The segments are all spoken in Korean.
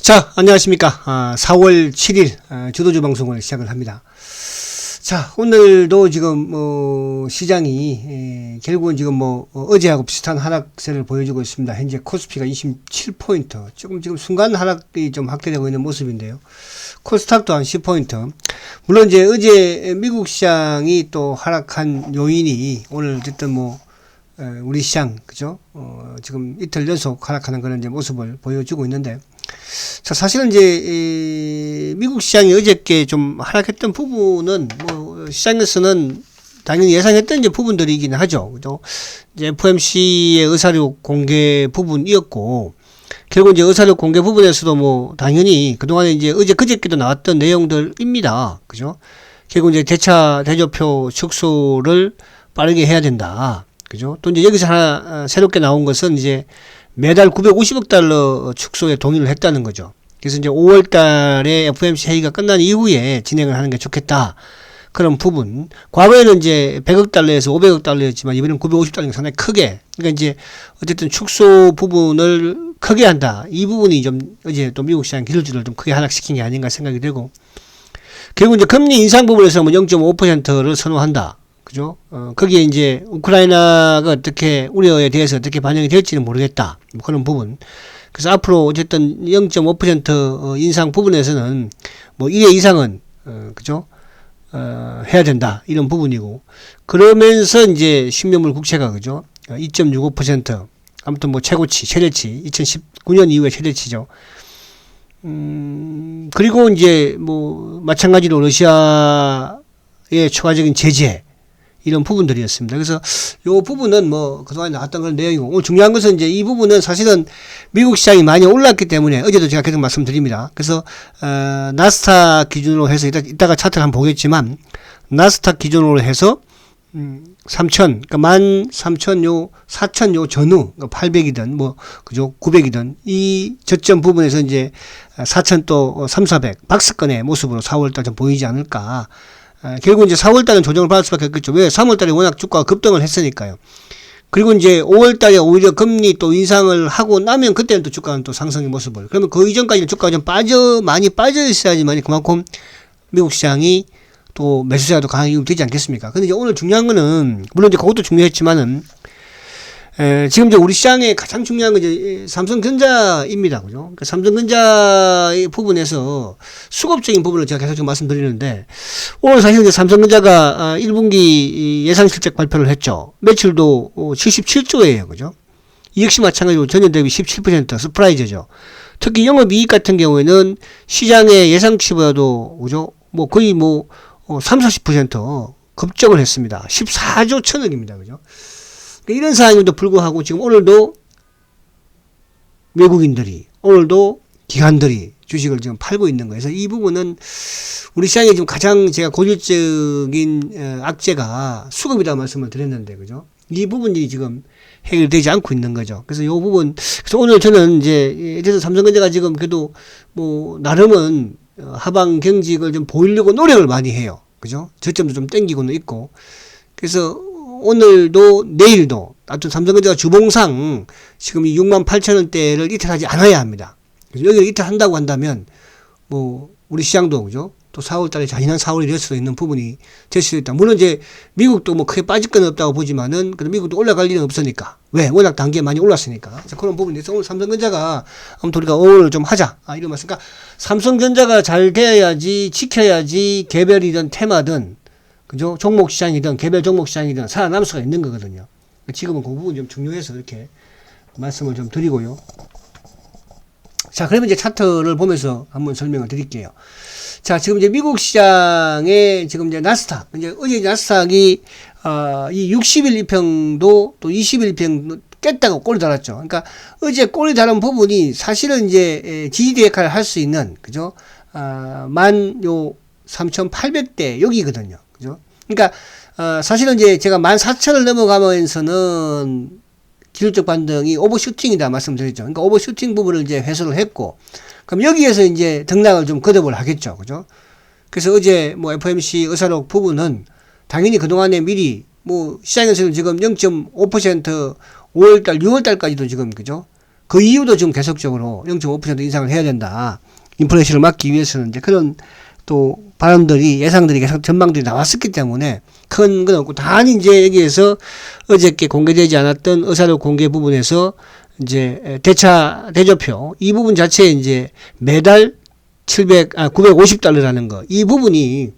자, 안녕하십니까. 4월 7일 주도주 방송을 시작을 합니다. 자, 오늘도 지금 시장이 결국은 지금 어제하고 비슷한 하락세를 보여주고 있습니다. 현재 코스피가 27포인트, 조금 지금 순간 하락이 좀 확대되고 있는 모습인데요. 코스닥도 한 10포인트. 물론 이제 어제 미국 시장이 또 하락한 요인이 오늘 어쨌든 우리 시장, 그죠? 지금 이틀 연속 하락하는 그런 이제 모습을 보여주고 있는데, 자, 사실은 이제, 미국 시장이 어저께 좀 하락했던 부분은, 시장에서는 당연히 예상했던 이제 부분들이긴 하죠. 그죠? 이제 FOMC의 의사료 공개 부분이었고, 결국 이제 의사료 공개 부분에서도 당연히 그동안에 이제 그저께도 나왔던 내용들입니다. 그죠? 결국 이제 대차 대조표 축소를 빠르게 해야 된다. 그죠? 또 이제 여기서 하나 새롭게 나온 것은 이제 매달 950억 달러 축소에 동의를 했다는 거죠. 그래서 이제 5월 달에 FOMC 회의가 끝난 이후에 진행을 하는 게 좋겠다. 그런 부분. 과거에는 이제 100억 달러에서 500억 달러였지만 이번에는 950달러가 상당히 크게. 그러니까 이제 어쨌든 축소 부분을 크게 한다. 이 부분이 좀 어제 또 미국 시장 기술주를 좀 크게 하락시킨 게 아닌가 생각이 되고. 결국 이제 금리 인상 부분에서 0.5%를 선호한다. 그죠? 거기에 이제 우크라이나가 어떻게 우려에 대해서 어떻게 반영이 될지는 모르겠다. 그런 부분. 그래서 앞으로 어쨌든 0.5% 인상 부분에서는 1회 이상은 그죠? 해야 된다. 이런 부분이고. 그러면서 이제 10년물 국채가 그죠? 2.65%. 아무튼 최고치, 최대치. 2019년 이후에 최대치죠. 그리고 이제 마찬가지로 러시아의 추가적인 제재 이런 부분들이었습니다. 그래서 요 부분은 그동안에 나왔던 그런 내용이고, 오늘 중요한 것은 이제 이 부분은 사실은 미국 시장이 많이 올랐기 때문에 어제도 제가 계속 말씀드립니다. 그래서 나스닥 기준으로 해서 이따가 차트를 한번 보겠지만, 나스닥 기준으로 해서 3,000, 그러니까 13,000 4,000 요 전후, 800이든 그죠? 900이든 이 저점 부분에서 이제 4,000 또 3,400 박스권의 모습으로 4월달 좀 보이지 않을까. 결국 이제 4월달은 조정을 받을 수밖에 없겠죠. 왜? 3월달에 워낙 주가가 급등을 했으니까요. 그리고 이제 5월달에 오히려 금리 또 인상을 하고 나면 그때는 또 주가는 또 상승의 모습을. 그러면 그 이전까지는 주가가 좀 많이 빠져 있어야지만 그만큼 미국 시장이 또 매수세가 더 강하게 되지 않겠습니까? 근데 이제 오늘 중요한 거는, 물론 이제 그것도 중요했지만은, 지금 이제 우리 시장에 가장 중요한 건 이제 삼성전자입니다. 그죠? 그러니까 삼성전자의 부분에서 수급적인 부분을 제가 계속 좀 말씀드리는데, 오늘 사실 이제 삼성전자가 1분기 예상 실적 발표를 했죠. 매출도 77조예요. 그죠? 이 역시 마찬가지로 전년 대비 17% 서프라이즈죠. 특히 영업이익 같은 경우에는 시장의 예상치보다도, 그죠? 거의 30~40% 급증을 했습니다. 14조 1천억입니다. 그죠? 이런 상황임에도 불구하고 지금 오늘도 외국인들이, 오늘도 기관들이 주식을 지금 팔고 있는 거예요. 그래서 이 부분은 우리 시장에 지금 가장 제가 고질적인 악재가 수급이라고 말씀을 드렸는데, 그죠? 이 부분이 지금 해결되지 않고 있는 거죠. 그래서 이 부분, 그래서 오늘 저는 이제, 삼성전자가 지금 그래도 나름은 하방 경직을 좀 보이려고 노력을 많이 해요. 그죠? 저점도 좀 땡기고는 있고. 그래서 오늘도 내일도 하여튼 삼성전자가 주봉상 지금 이 68,000원대를 이탈하지 않아야 합니다. 그래서 여기를 이탈한다고 한다면 우리 시장도 그죠? 또 4월달에 잔인한 4월이 될 수도 있는 부분이 될 수도 있다. 물론 이제 미국도 크게 빠질 건 없다고 보지만은 그래도 미국도 올라갈 일은 없으니까. 왜? 워낙 단계에 많이 올랐으니까. 그래서 그런 부분에 대해서 오늘 삼성전자가 아무튼 우리가 오늘 좀 하자. 이런 말씀. 그러니까 삼성전자가 잘 돼야지, 지켜야지 개별이든 테마든 그죠? 종목 시장이든 개별 종목 시장이든 살아남을 수가 있는 거거든요. 지금은 그 부분이 좀 중요해서 이렇게 말씀을 좀 드리고요. 자, 그러면 이제 차트를 보면서 한번 설명을 드릴게요. 자, 지금 이제 미국 시장에 지금 이제 나스닥, 어제 나스닥이, 이 60일 이평도 또 20일 이평 깼다고 꼬리 달았죠. 그러니까 어제 꼬리 달은 부분이 사실은 이제 지지대 역할을 할 수 있는, 그죠? 13,800대 여기거든요. 그죠? 그러니까, 사실은 이제 제가 14,000을 넘어가면서는 기술적 반등이 오버슈팅이다 말씀드렸죠. 그러니까 오버슈팅 부분을 이제 회수를 했고, 그럼 여기에서 이제 등락을 좀 거듭을 하겠죠. 그죠? 그래서 어제 FOMC 의사록 부분은 당연히 그동안에 미리 시장에서는 지금 0.5% 5월달, 6월달까지도 지금 그죠? 그 이유도 지금 계속적으로 0.5% 인상을 해야 된다. 인플레이션을 막기 위해서는 이제 그런 또 발언들이 예상들이 계속 전망들이 나왔었기 때문에 큰 건 없고 단지 이제 여기에서 어저께 공개되지 않았던 의사록 공개 부분에서 이제 대차 대조표 이 부분 자체에 이제 매달 950달러라는 거 이 부분이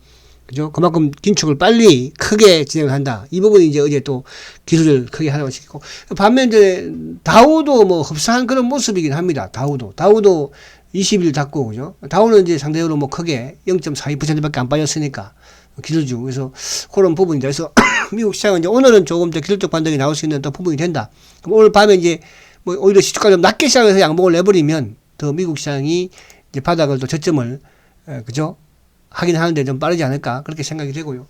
그죠? 그만큼 긴축을 빨리 크게 진행을 한다. 이 부분이 이제 어제 또 기술을 크게 하라고 시키고. 반면 이제 다우도 뭐 흡사한 그런 모습이긴 합니다. 다우도 20일 닫고, 그죠? 다우는 이제 상대적으로 뭐 크게 0.42%밖에 안 빠졌으니까. 기술주. 그래서 그런 부분이다. 그래서 미국 시장은 이제 오늘은 조금 더 기술적 반등이 나올 수 있는 또 부분이 된다. 그럼 오늘 밤에 이제 뭐 오히려 시초가 좀 낮게 시작해서 양봉을 내버리면 더 미국 시장이 이제 바닥을 또 저점을, 그죠? 하긴 하는데 좀 빠르지 않을까 그렇게 생각이 되고요.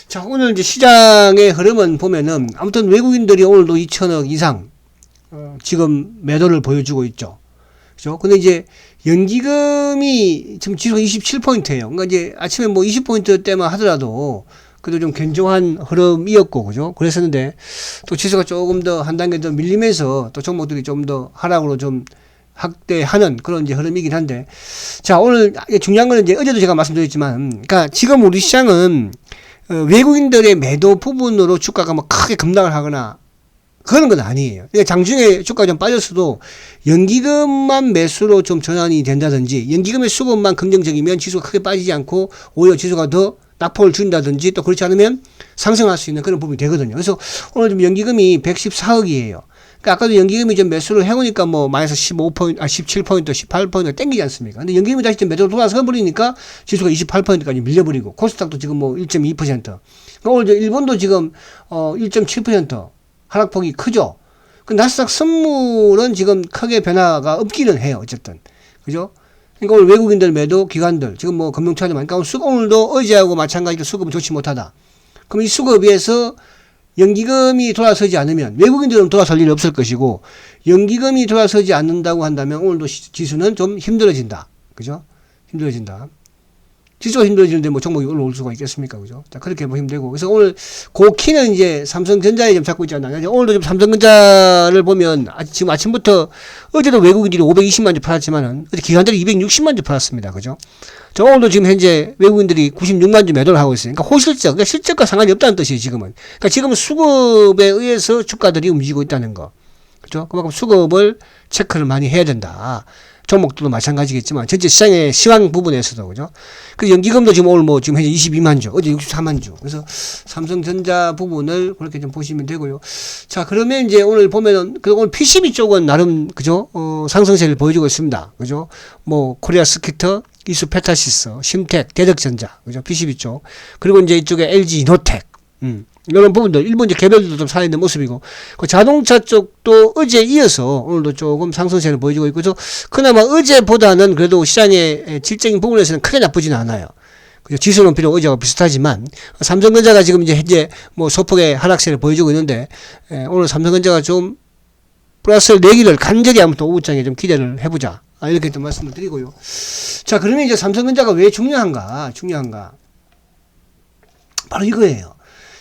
자, 오늘 이제 시장의 흐름은 보면은 아무튼 외국인들이 오늘도 2천억 이상 지금 매도를 보여주고 있죠. 그죠? 근데 이제 연기금이 지금 지수가 27포인트예요. 그러니까 이제 아침에 뭐 20포인트대만 하더라도 그래도 좀 견조한 흐름이었고, 그죠? 그랬었는데 또 지수가 조금 더 한 단계 더 밀리면서 또 종목들이 좀 더 하락으로 좀 확대하는 그런 이제 흐름이긴 한데, 자, 오늘 중요한 거는 이제 어제도 제가 말씀드렸지만, 그러니까 지금 우리 시장은 외국인들의 매도 부분으로 주가가 뭐 크게 급락을 하거나 그런 건 아니에요. 그러니까 장중에 주가가 좀 빠졌어도 연기금만 매수로 좀 전환이 된다든지 연기금의 수급만 긍정적이면 지수가 크게 빠지지 않고 오히려 지수가 더 낙폭을 줄인다든지 또 그렇지 않으면 상승할 수 있는 그런 부분이 되거든요. 그래서 오늘 좀 연기금이 114억이에요. 그러니까 아까도 연기금이 좀 매수를 해오니까 뭐 마이너스 17포인트, 18포인트 땡기지 않습니까? 근데 연기금이 다시 좀 매도로 돌아서 버리니까 지수가 28포인트까지 밀려버리고 코스닥도 지금 뭐 1.2%. 그러니까 오늘 일본도 지금 1.7% 하락폭이 크죠. 그 나스닥 선물은 지금 크게 변화가 없기는 해요. 어쨌든. 그죠? 그러니까 오늘 외국인들 매도 기관들 지금 뭐 금융차도 많이 그러니까 오늘도 어제하고 마찬가지로 수급은 좋지 못하다. 그럼 이 수급에서 연기금이 돌아서지 않으면 외국인들은 돌아설 일이 없을 것이고 연기금이 돌아서지 않는다고 한다면 오늘도 지수는 좀 힘들어진다. 그죠? 힘들어진다. 지수가 힘들어지는데 뭐 종목이 올라올 수가 있겠습니까? 그죠? 자, 그렇게 보시면 되고. 그래서 오늘 고키는 이제 삼성전자에 좀 잡고 있잖아요. 오늘도 좀 삼성전자를 보면 지금 아침부터 어제도 외국인들이 520만 주 팔았지만은 어제 기관들이 260만 주 팔았습니다. 그죠? 자, 오늘도 지금 현재 외국인들이 96만 주 매도를 하고 있으니까 호실적, 그러니까 실적과 상관이 없다는 뜻이에요, 지금은. 그러니까 지금은 수급에 의해서 주가들이 움직이고 있다는 거. 그죠? 그만큼 수급을 체크를 많이 해야 된다. 종목들도 마찬가지겠지만 전체 시장의 시황 부분에서도 그죠. 그 연기금도 지금 오늘 뭐 지금 현재 22만 주, 어제 64만 주. 그래서 삼성전자 부분을 그렇게 좀 보시면 되고요. 자, 그러면 이제 오늘 보면은 그 오늘 PCB 쪽은 나름 그죠 상승세를 보여주고 있습니다. 그죠. 뭐 코리아 스키터, 이수 페타시스, 심텍, 대덕전자, 그죠 PCB 쪽. 그리고 이제 이쪽에 LG 이노텍. 이런 부분들, 일본 이제 개별들도 좀 살아있는 모습이고, 그 자동차 쪽도 어제 이어서 오늘도 조금 상승세를 보여주고 있고, 그나마 어제보다는 그래도 시장의 질적인 부분에서는 크게 나쁘지는 않아요. 그죠? 지수는 비록 어제와 비슷하지만, 삼성전자가 지금 이제 현재 뭐 소폭의 하락세를 보여주고 있는데, 오늘 삼성전자가 좀 플러스를 내기를 간절히 아무튼 오후장에 좀 기대를 해보자. 이렇게 또 말씀을 드리고요. 자, 그러면 이제 삼성전자가 왜 중요한가? 바로 이거예요.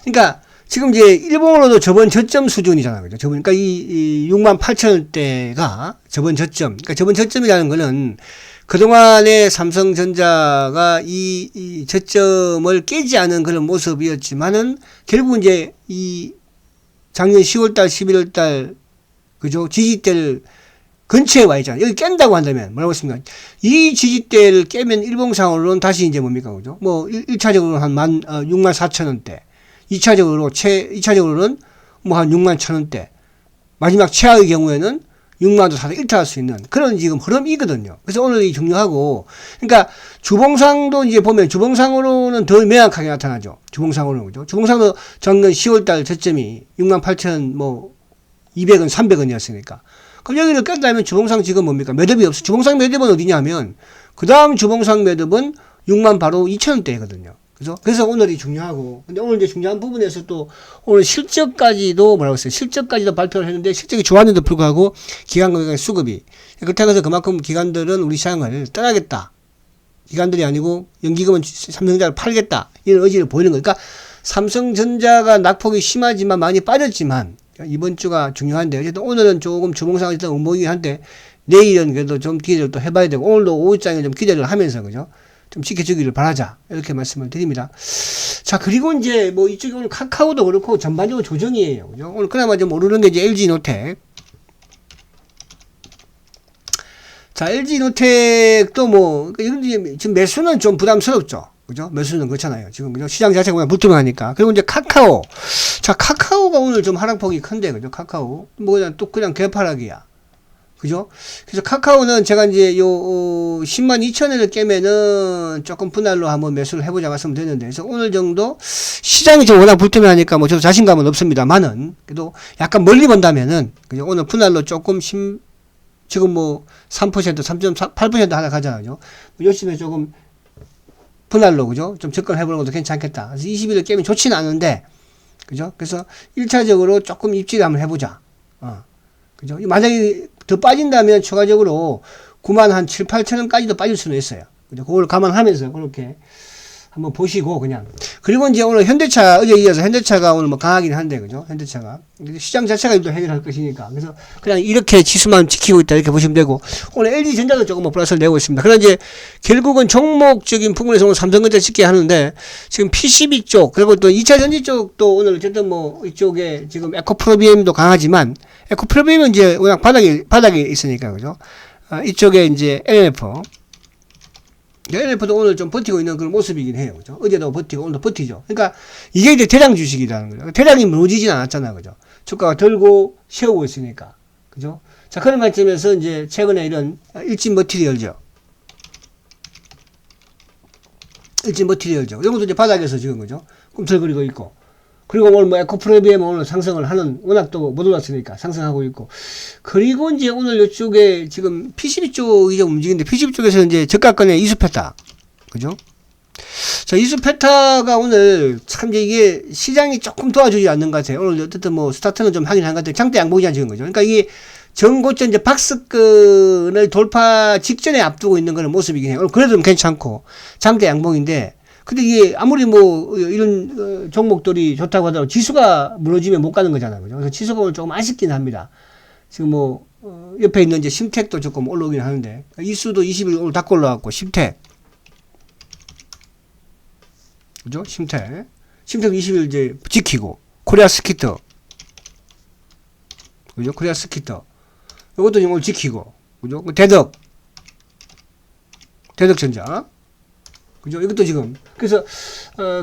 그러니까 지금 이제 일본으로도 저번 저점 수준이잖아요. 그죠? 그러니까 이 68,000원대가 저번 저점. 그러니까 저번 저점이라는 거는 그동안에 삼성전자가 이 저점을 깨지 않은 그런 모습이었지만은 결국 이제 이 작년 10월달, 11월달 그죠? 지지대를 근처에 와 있잖아요. 여기 깬다고 한다면 뭐라고 했습니까? 이 지지대를 깨면 일봉상으로는 다시 이제 뭡니까? 그죠? 뭐 1차적으로는 한 64,000원대. 2차적으로는 뭐 한 61,000원대. 마지막 최하의 경우에는 6만도 사서 일탈할 수 있는 그런 지금 흐름이거든요. 그래서 오늘 이 중요하고, 그러니까 주봉상도 이제 보면 주봉상으로는 더 명확하게 나타나죠. 주봉상으로는 그죠. 주봉상도 작년 10월달 저점이 68,000 뭐 200원, 300원이었으니까. 그럼 여기를 깼다면 주봉상 지금 뭡니까? 매듭이 없어. 주봉상 매듭은 어디냐면, 그 다음 주봉상 매듭은 6만 바로 2,000원대거든요. 그죠? 그래서 오늘이 중요하고, 근데 오늘 이제 중요한 부분에서 또, 오늘 실적까지도 뭐라고 했어요? 실적까지도 발표를 했는데, 실적이 좋았는데도 불구하고, 기관의 수급이. 그렇다고 해서 그만큼 기관들은 우리 시장을 떠나겠다. 기관들이 아니고, 연기금은 삼성전자를 팔겠다. 이런 의지를 보이는 거니까, 삼성전자가 낙폭이 심하지만 많이 빠졌지만, 이번 주가 중요한데, 어쨌든 오늘은 조금 주봉상이 일단 음봉이긴 한데, 내일은 그래도 좀 기대를 또 해봐야 되고, 오늘도 오후장에 좀 기대를 하면서, 그죠? 좀 지켜주기를 바라자. 이렇게 말씀을 드립니다. 자, 그리고 이제 뭐 이쪽에 오늘 카카오도 그렇고 전반적으로 조정이에요. 그죠? 오늘 그나마 좀 오르는 게 이제 LG노텍. 자, LG노텍도 뭐, 지금 매수는 좀 부담스럽죠. 그죠? 매수는 그렇잖아요. 지금, 그죠? 시장 자체가 그냥 불투명하니까. 그리고 이제 카카오. 자, 카카오가 오늘 좀 하락폭이 큰데, 그죠? 카카오. 뭐 그냥 또 그냥 개파락이야. 그죠? 그래서 카카오는 제가 이제 10만 2천원을 깨면은 조금 분할로 한번 매수를 해보자 말씀드렸는데, 그래서 오늘 정도 시장이 지금 워낙 불투명하니까 뭐 저도 자신감은 없습니다만은, 그래도 약간 멀리 본다면은, 그죠? 오늘 분할로 조금 지금 뭐 3%, 3.8% 하락하잖아요. 요즘에 조금 분할로, 그죠? 좀 접근해보는 것도 괜찮겠다. 그래서 20일을 깨면 좋지는 않은데, 그죠? 그래서 1차적으로 조금 입지를 한번 해보자. 그죠? 만약에 더 빠진다면 추가적으로 9만 한 7, 8천원까지도 빠질 수는 있어요. 그죠? 그걸 감안하면서 그렇게 한번 보시고, 그냥. 그리고 이제 오늘 현대차, 어제 이어서 현대차가 오늘 뭐 강하긴 한데, 그죠? 현대차가. 시장 자체가 또 해결할 것이니까. 그래서 그냥 이렇게 지수만 지키고 있다, 이렇게 보시면 되고, 오늘 LG전자도 조금 뭐 플러스를 내고 있습니다. 그러나 이제 결국은 종목적인 부분에서 오늘 삼성전자 찍게 하는데, 지금 PCB 쪽, 그리고 또 2차 전지 쪽도 오늘 어쨌든 뭐 이쪽에 지금 에코프로비엠도 강하지만, 에코프로비엠은 이제 워낙 바닥에 있으니까, 그죠? 이쪽에 이제 LNF도 오늘 좀 버티고 있는 그런 모습이긴 해요. 그죠? 어제도 버티고 오늘도 버티죠. 그러니까 이게 이제 대량 주식이라는 거죠. 대량이 무너지진 않았잖아. 그죠? 주가가 들고 세우고 있으니까. 그죠? 자, 그런 관점에서 이제 최근에 이런 일진 머티리얼죠. 이런 것도 이제 바닥에서 지금, 그죠? 꿈틀거리고 있고. 그리고 오늘 뭐 에코프로비엠 오늘 상승을 하는, 워낙 또 못 올랐으니까 상승하고 있고. 그리고 이제 오늘 이쪽에 지금 PCB 쪽이 좀 움직이는데, PCB 쪽에서 이제 저가권에 이수페타. 그죠? 자, 이수페타가 오늘 참 이게 시장이 조금 도와주지 않는 것 같아요. 오늘 어쨌든 뭐 스타트는 좀 하긴 한 것 같아요. 장대 양봉이잖아, 지금. 그죠? 그러니까 이게 전고점 이제 박스권을 돌파 직전에 앞두고 있는 그런 모습이긴 해요. 오늘 그래도 좀 괜찮고. 장대 양봉인데, 근데 이게 아무리 뭐 이런 종목들이 좋다고 하더라도 지수가 무너지면 못 가는 거잖아요. 그죠? 그래서 지수가 오늘 조금 아쉽긴 합니다. 지금 뭐 옆에 있는 이제 심택도 조금 올라오긴 하는데, 이수도 20일 오늘 다 올라왔고, 심택. 그죠? 심택 20일 이제 지키고, 코리아 스키터. 그죠? 코리아 스키터. 이것도 오늘 지키고, 그죠? 대덕전자. 그죠? 이것도 지금. 그래서,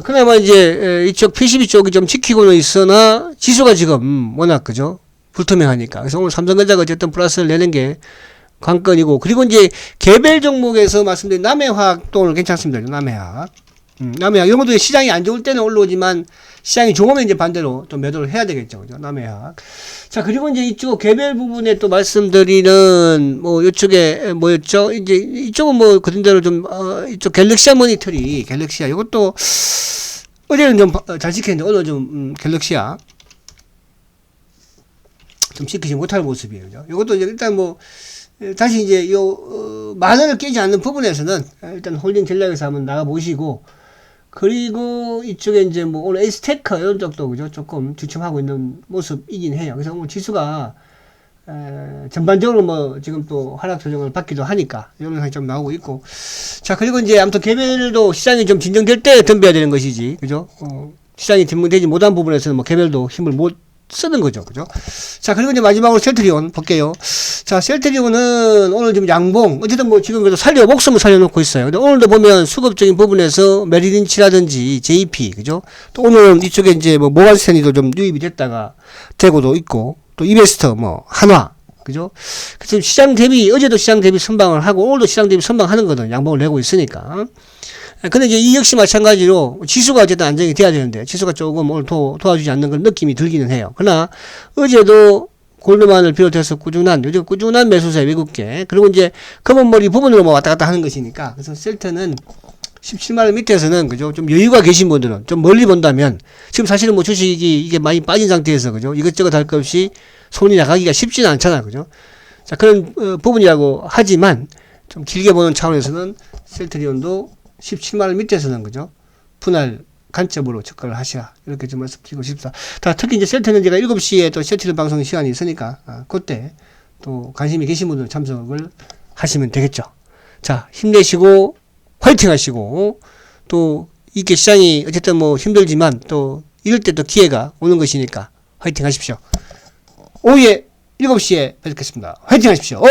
그나마 이제, 이쪽 PCB 쪽이 좀 지키고는 있으나, 지수가 지금 워낙, 그죠? 불투명하니까. 그래서 오늘 삼성전자가 어쨌든 플러스를 내는 게 관건이고, 그리고 이제 개별 종목에서 말씀드린 남해화학도 오늘 괜찮습니다. 남해화학. 남해화학. 이런 것도 시장이 안 좋을 때는 올라오지만, 시장이 좋으면 이제 반대로 좀 매도를 해야 되겠죠. 그죠? 남해화학. 자, 그리고 이제 이쪽 개별 부분에 또 말씀드리는, 뭐, 이쪽에 뭐였죠? 이제 이쪽은 뭐, 그런대로 좀, 이쪽 갤럭시아 모니터리, 갤럭시아. 이것도, 어제는 좀 잘 지켰는데, 오늘 좀, 갤럭시아. 좀 지키지 못할 모습이에요. 그죠? 이것도 이제 일단 뭐, 다시 이제 만원을 깨지 않는 부분에서는 일단 홀딩 전략에서 한번 나가보시고, 그리고 이쪽에 이제 뭐 오늘 에이스테크 이런 쪽도, 그죠? 조금 주춤하고 있는 모습이긴 해요. 그래서 오늘 지수가 전반적으로 뭐 지금 또 하락 조정을 받기도 하니까 이런 현상이 좀 나오고 있고. 자, 그리고 이제 아무튼 개별도 시장이 좀 진정될 때 덤벼야 되는 것이지. 그죠? 시장이 진정되지 못한 부분에서는 뭐 개별도 힘을 못 쓰는 거죠. 그죠? 자, 그리고 이제 마지막으로 셀트리온 볼게요. 자, 셀트리온은 오늘 좀 양봉, 어쨌든 뭐 지금 그래도 목숨을 살려놓고 있어요. 근데 오늘도 보면 수급적인 부분에서 메리린치라든지 JP, 그죠? 또 오늘은 이쪽에 이제 뭐 모간스탠리도 좀 유입이 됐다가 되고도 있고, 또 이베스터, 뭐, 한화, 그죠? 그래서 시장 대비, 어제도 시장 대비 선방을 하고, 오늘도 시장 대비 선방하는 거는 양봉을 내고 있으니까. 근데 이제 이 역시 마찬가지로 지수가 어쨌든 안정이 돼야 되는데, 지수가 조금 오늘 도와주지 않는 그런 느낌이 들기는 해요. 그러나 어제도 골드만을 비롯해서 요즘 꾸준한 매수세 외국계, 그리고 이제 검은머리 부분으로 뭐 왔다 갔다 하는 것이니까, 그래서 셀트는 17만원 밑에서는, 그죠? 좀 여유가 계신 분들은 좀 멀리 본다면, 지금 사실은 뭐 주식이 이게 많이 빠진 상태에서, 그죠? 이것저것 할 것 없이 손이 나가기가 쉽지는 않잖아, 그죠? 자, 그런 부분이라고 하지만, 좀 길게 보는 차원에서는 셀트리온도 17만원 밑에서는, 그죠? 분할 관점으로 접근을 하시라. 이렇게 좀 말씀드리고 싶습니다. 특히 이제 세트는 제가 7시에 또 세트를 방송 시간이 있으니까, 그때 또 관심이 계신 분들은 참석을 하시면 되겠죠. 자, 힘내시고, 화이팅 하시고, 또, 이게 시장이 어쨌든 뭐 힘들지만 또 이럴 때 또 기회가 오는 것이니까 화이팅 하십시오. 오후에 7시에 뵙겠습니다. 화이팅 하십시오.